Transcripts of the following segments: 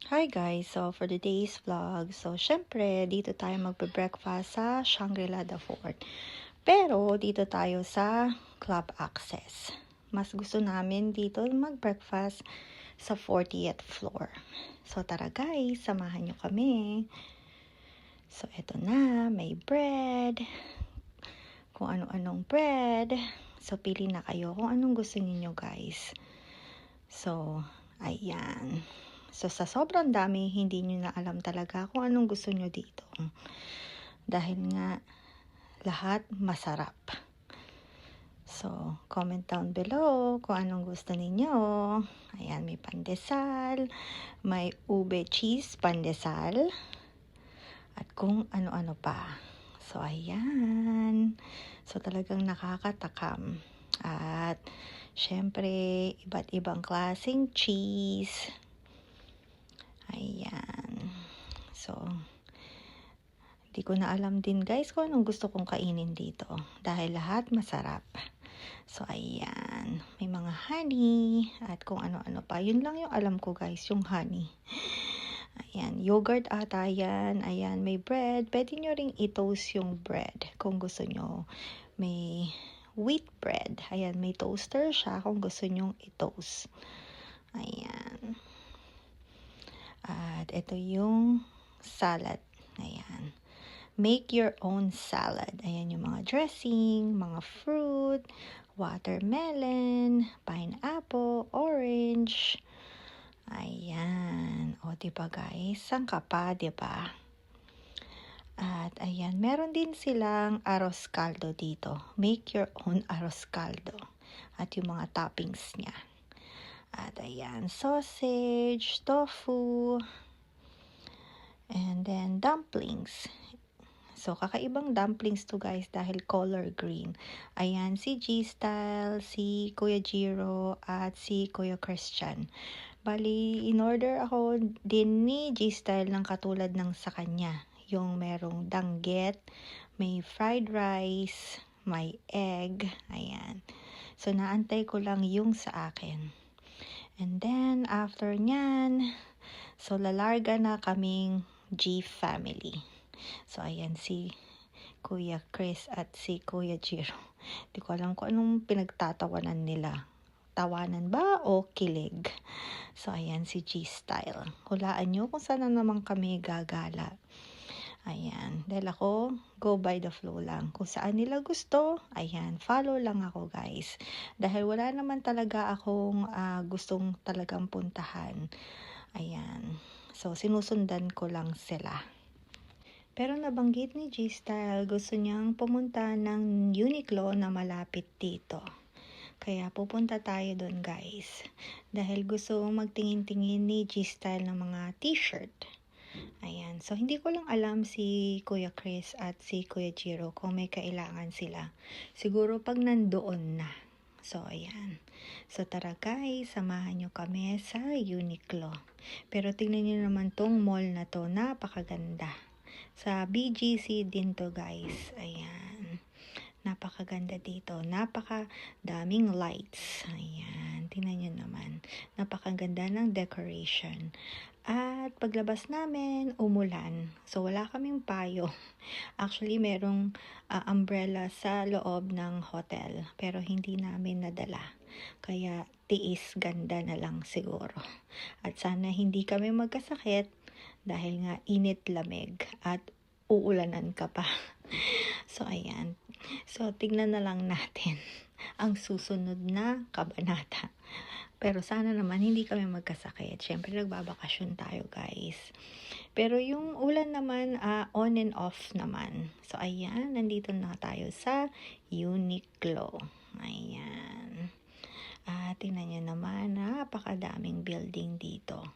Hi guys, so for today's vlog, syempre dito tayo magbe-breakfast sa Shangri-La The Fort. Pero dito tayo sa Club Access. Mas gusto namin dito mag-breakfast sa 40th floor. So tara guys, samahan nyo kami. So eto na, may bread, kung ano-anong bread. So pili na kayo kung anong gusto niyo guys. So, ayan. So, sa sobrang dami, hindi nyo na alam talaga kung anong gusto nyo dito. Dahil nga, lahat masarap. So, comment down below kung anong gusto ninyo. Ayan, may pandesal, may ube cheese pandesal, at kung ano-ano pa. So, ayan. So, talagang nakakatakam. At, syempre, iba't ibang klaseng cheese. Ayan. So, di ko na alam din guys kung anong gusto kong kainin dito. Dahil lahat masarap. So, ayan. May mga honey. At kung ano-ano pa. Yun lang yung alam ko guys, yung honey. Ayan. Yogurt ata yan. Ayan. May bread. Pwede nyo ring i-toast yung bread. Kung gusto nyo. May wheat bread. Ayan. May toaster siya kung gusto nyo i-toast. Ayan. At ito yung salad. Ayan. Make your own salad. Ayan yung mga dressing, mga fruit, watermelon, pineapple, orange. Ayan. O, diba guys? Sangka pa, diba? At ayan, meron din silang arroz caldo dito. Make your own arroz caldo. At yung mga toppings niya. At ayan, sausage, tofu, and then dumplings. So, kakaibang dumplings to guys dahil color green. Ayan, si G-Style, si Kuya Jiro, at si Kuya Christian. Bali, in-order ako din ni G-Style ng katulad ng sa kanya. Yung merong danggit, may fried rice, may egg, ayan. So, naantay ko lang yung sa akin. And then, after nyan, so lalarga na kaming G family. So, ayan si Kuya Chris at si Kuya Jiro. Di ko alam kung anong pinagtatawanan nila. Tawanan ba o kilig? So, ayan si G-Style. Hulaan nyo kung saan na naman kami gagala. Ayan. Dahil ako, go by the flow lang. Kung saan nila gusto, ayan, follow lang ako guys. Dahil wala naman talaga akong gustong talagang puntahan. Ayan. So, sinusundan ko lang sila. Pero nabanggit ni G-Style, gusto niyang pumunta ng Uniqlo na malapit dito. Kaya pupunta tayo doon guys. Dahil gusto magtingin-tingin ni G-Style ng mga t-shirt. Ayan. So, hindi ko lang alam si Kuya Chris at si Kuya Jiro kung may kailangan sila. Siguro pag nandoon na. So, ayan. So, tara guys, samahan nyo kami sa Uniqlo. Pero tingnan nyo naman tong mall na to. Napakaganda. Sa BGC din to guys. Ayan. Napakaganda dito. Napakadaming lights. Ayan. Tingnan nyo naman. Napakaganda ng decoration. At paglabas namin, umulan. So, wala kaming payo. Actually, merong umbrella sa loob ng hotel. Pero hindi namin nadala. Kaya, tiis ganda na lang siguro. At sana hindi kami magkasakit dahil nga init lamig at uulanan ka pa. So, ayan. So, tignan na lang natin ang susunod na kabanata. Pero sana naman hindi kami magkasakit. Siyempre nagbabakasyon tayo guys. Pero yung ulan naman on and off naman. So ayan, nandito na tayo sa Uniqlo. Ayan. Tingnan nyo naman, napakadaming building dito.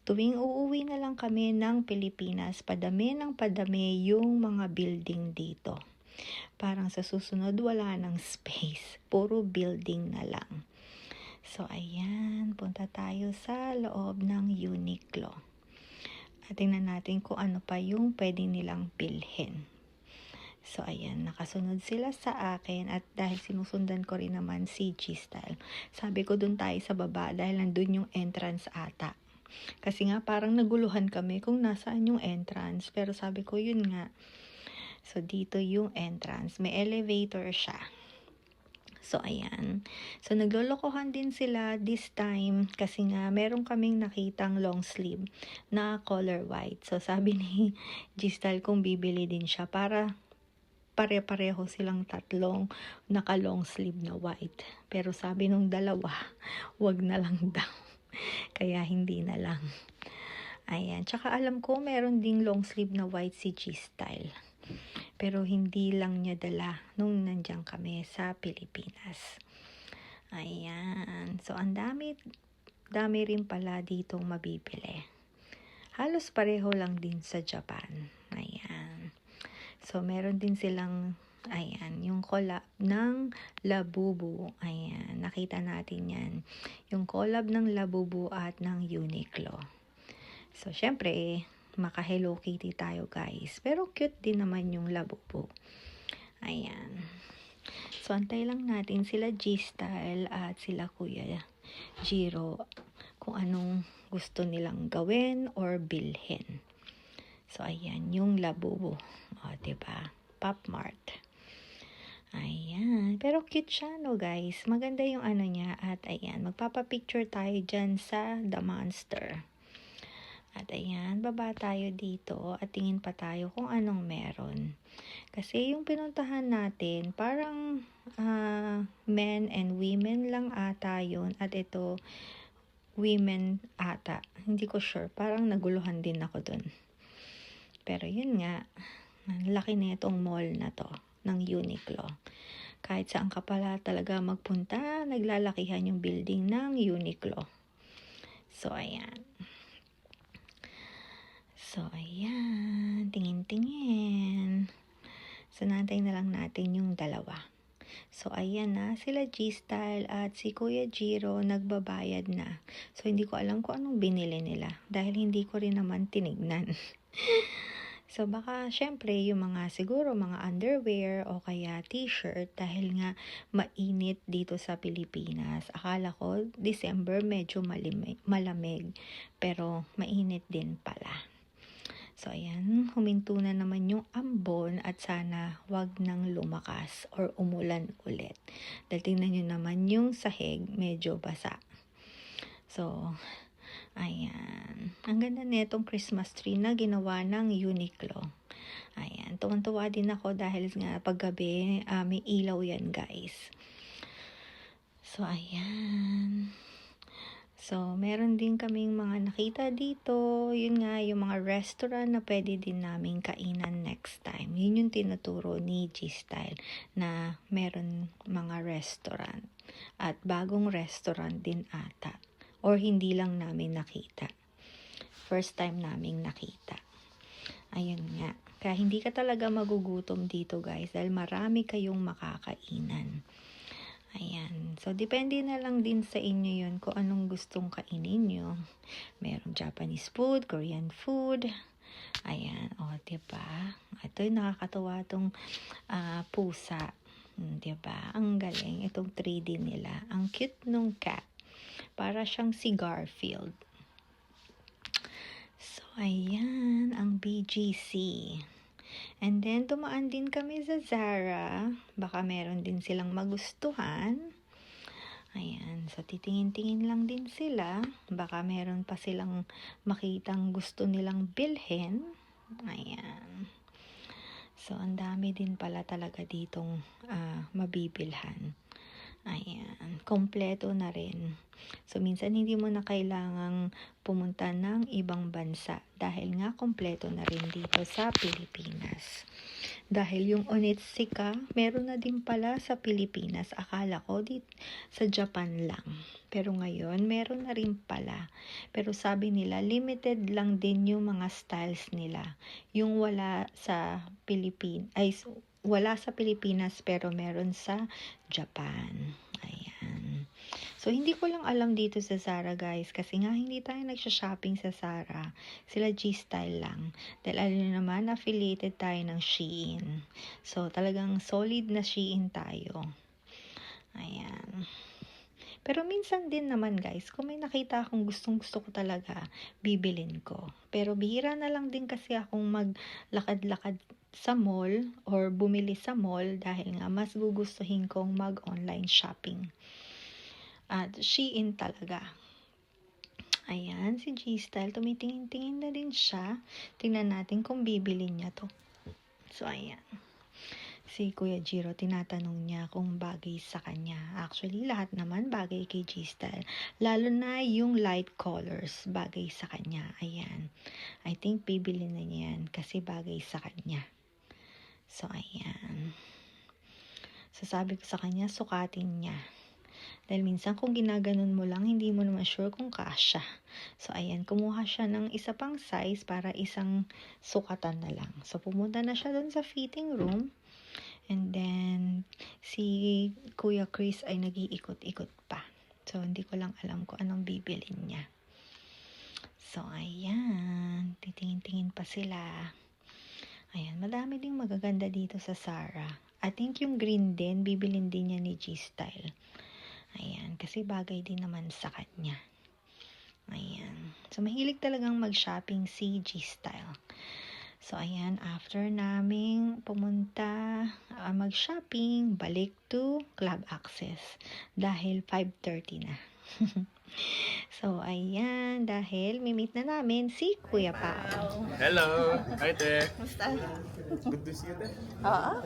Tuwing uuwi na lang kami ng Pilipinas, padami ng padami yung mga building dito. Parang sa susunod wala ng space. Puro building na lang. So, ayan. Punta tayo sa loob ng Uniqlo. At tingnan natin kung ano pa yung pwede nilang bilhin. So, ayan. Nakasunod sila sa akin. At dahil sinusundan ko rin naman si G-Style. Sabi ko dun tayo sa baba dahil nandun yung entrance ata. Kasi nga parang naguluhan kami kung nasaan yung entrance. Pero sabi ko yun nga. So dito yung entrance. May elevator siya. So, ayan. So, naglolokohan din sila this time kasi nga meron kaming nakitang long sleeve na color white. So, sabi ni G-Style kung bibili din siya para pare-pareho silang tatlong naka-long sleeve na white. Pero sabi nung dalawa, wag na lang daw. Kaya hindi na lang. Ayan. Tsaka alam ko meron ding long sleeve na white si G-Style. Pero hindi lang niya dala nung nandiyan kami sa Pilipinas. Ayan. So, ang dami rin pala ditong mabibili. Halos pareho lang din sa Japan. Ayan. So, meron din silang, ayan, yung collab ng Labubu. Ayan, nakita natin yan. Yung collab ng Labubu at ng Uniqlo. So, syempre, maka Hello Kitty tayo guys. Pero cute din naman yung Labubu. Ayan. So, antay lang natin sila G-Style at sila Kuya Jiro kung anong gusto nilang gawin or bilhin. So, ayan, yung Labubu. O, diba? Pop Mart. Ayan. Pero cute siya, no guys? Maganda yung ano niya. At ayan, magpapapicture tayo dyan sa The Monster. At ayan, baba tayo dito at tingin pa tayo kung anong meron. Kasi yung pinuntahan natin, parang men and women lang ata yun. At ito, women ata. Hindi ko sure. Parang naguluhan din ako dun. Pero yun nga, laki na itong mall na to ng Uniqlo. Kahit saan ka pala talaga magpunta, naglalakihan yung building ng Uniqlo. So, ayan. So, ayan. Tingin-tingin. So, nantay na lang natin yung dalawa. So, ayan na. Sila G-Style at si Kuya Jiro nagbabayad na. So, hindi ko alam kung anong binili nila. Dahil hindi ko rin naman tinignan. So, baka syempre yung mga siguro mga underwear o kaya t-shirt dahil nga mainit dito sa Pilipinas. Akala ko December medyo malamig pero mainit din pala. So, ayan, huminto na naman yung ambon at sana wag nang lumakas or umulan ulit. Dahil tingnan nyo naman yung sahig, medyo basa. So, ayan. Ang ganda netong Christmas tree na ginawa ng Uniqlo. Ayan, tuwan-tuwa din ako dahil nga paggabi may ilaw yan guys. So, ayan. So, meron din kaming mga nakita dito. Yun nga, yung mga restaurant na pwede din namin kainan next time. Yun yung tinuturo ni G-Style na meron mga restaurant. At bagong restaurant din ata. Or hindi lang namin nakita. First time namin nakita. Ayun nga. Kaya hindi ka talaga magugutom dito guys dahil marami kayong makakainan. Ayan. So, depende na lang din sa inyo yun kung anong gustong kainin nyo. Meron Japanese food, Korean food. Ayan. O, diba? Ito yung nakakatawa itong pusa. Diba? Ang galing. Itong 3D nila. Ang cute nung cat. Para siyang si Garfield. So, ayan. Ang BGC. And then, tumaan din kami sa Zara. Baka meron din silang magustuhan. Ayan. So, titingin-tingin lang din sila. Baka meron pa silang makitang gusto nilang bilhin. Ayan. So, ang dami din pala talaga ditong mabibilhan. Ayan. Kompleto na rin. So, minsan hindi mo na kailangang pumunta ng ibang bansa dahil nga kompleto na rin dito sa Pilipinas. Dahil yung Onitsuka, meron na din pala sa Pilipinas. Akala ko sa Japan lang. Pero ngayon, meron na rin pala. Pero sabi nila, limited lang din yung mga styles nila. Yung wala sa Pilipinas pero meron sa Japan. Ayan. So, hindi ko lang alam dito sa Zara guys kasi nga hindi tayo nagsha-shopping sa Zara. Sila G-Style lang. Dahil alam naman, affiliated tayo ng Shein. So, talagang solid na Shein tayo. Ayan. Pero minsan din naman guys, kung may nakita akong gustong-gusto ko talaga, bibilin ko. Pero bihira na lang din kasi akong maglakad-lakad sa mall or bumili sa mall dahil nga mas gugustuhin kong mag-online shopping. At Shein talaga. Ayan, si G-Style, tumitingin-tingin na din siya. Tingnan natin kung bibilin niya to. So, ayan. Si Kuya Jiro, tinatanong niya kung bagay sa kanya. Actually, lahat naman bagay kay G-Style. Lalo na yung light colors, bagay sa kanya. Ayan. I think bibili na niya yan kasi bagay sa kanya. So, ayan. So, sabi ko sa kanya, sukatin niya. Dahil minsan kung ginaganon mo lang, hindi mo naman sure kung kasya. So, ayan, kumuha siya ng isa pang size para isang sukatan na lang. So, pumunta na siya doon sa fitting room. And then, si Kuya Chris ay nag-iikot-ikot pa. So, hindi ko lang alam kung anong bibilin niya. So, ayan, titingin-tingin pa sila. Ayan, madami ding magaganda dito sa Zara. I think yung green din, bibilin din niya ni G-Style. Ayan, kasi bagay din naman sa kanya. Ayan. So, mahilig talagang mag-shopping si G-Style. So, ayan, after naming pumunta, mag-shopping, balik to Club Access. Dahil 5:30 na. So, ayan, dahil mimit na namin si Kuya Pao. Hello! Hi, Te! Basta? Good to see you, Te. Oo.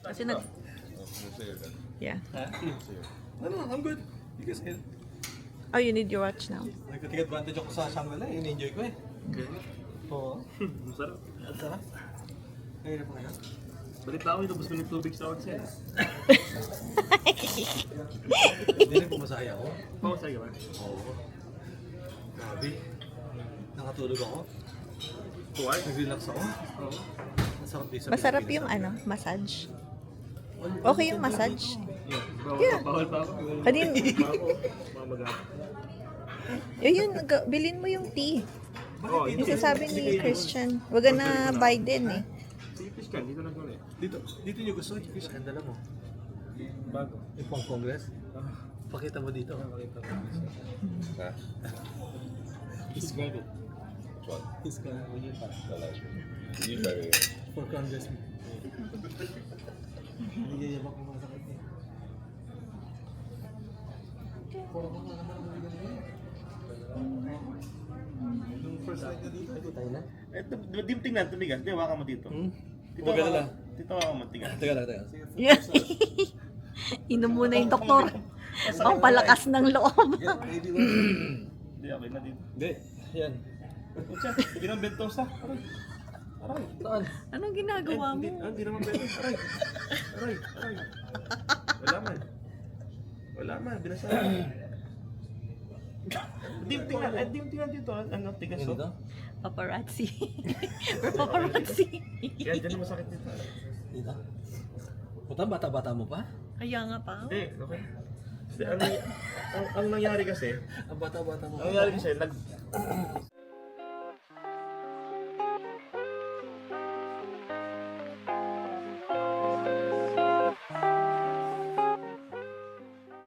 Kasi Oh, we'll say it then. Yeah. Huh? No, I'm good. You can say it. Oh, you need your watch now. Nagka-take advantage ako sa Shangri-La, in-enjoy ko eh. Oo. Masarap. Ang sarap. Ngayon pa ngayon. Balik na ako, inubos ko ng tubig sa onsen. Hindi rin pumasaya ako. Oo, sa'yo ba? Oo. Grabe. Nakatulog ako. Tuwal? Nag-relax ako. Oo. Ang sarap din sa Masarap Pilipinas. yung ano, massage. Okay yung massage. Yeah. Bawal pa ako. Kanin, Ako, mamaga. yun, bilhin mo yung tea. Oo, Yung sasabi ni Christian, wag na Biden eh. Sige, Christian, dito lang ulit. Dito nyo gusto, Chris, ang dala mo. Bago. Yung pang Congress. Pakita mo dito. He's got it. He's gonna for Congress. Hindi yayaman ko mga sakit eh. Yung first night na dito, ito tayo na. Di mo tingnan, tumigas. Di, waka mo dito. Dito Huwag ka na lang. Dito waka mo, tigas. Teka lang, teka. Yeah. Inom muna yung doktor. Ang palakas ng loob. Ready ba? Di, okay na dito. Hindi. Yan. Kutsa, binang toast na. Aray. Aray. Saan? Anong ginagawa mo? Hindi naman bento. Aray. Aray. Aray. Wala man. Wala man, binasa. Di mo tingnan dito. Ano, tigas Yan oh. dito? Paparazzi. We're paparazzi. Kaya dyan masakit dito. Dito? Puta, bata-bata mo pa? Kaya nga pa. Hindi, okay. Hindi, ang nangyari kasi, Ang bata-bata mo ang nangyari kasi,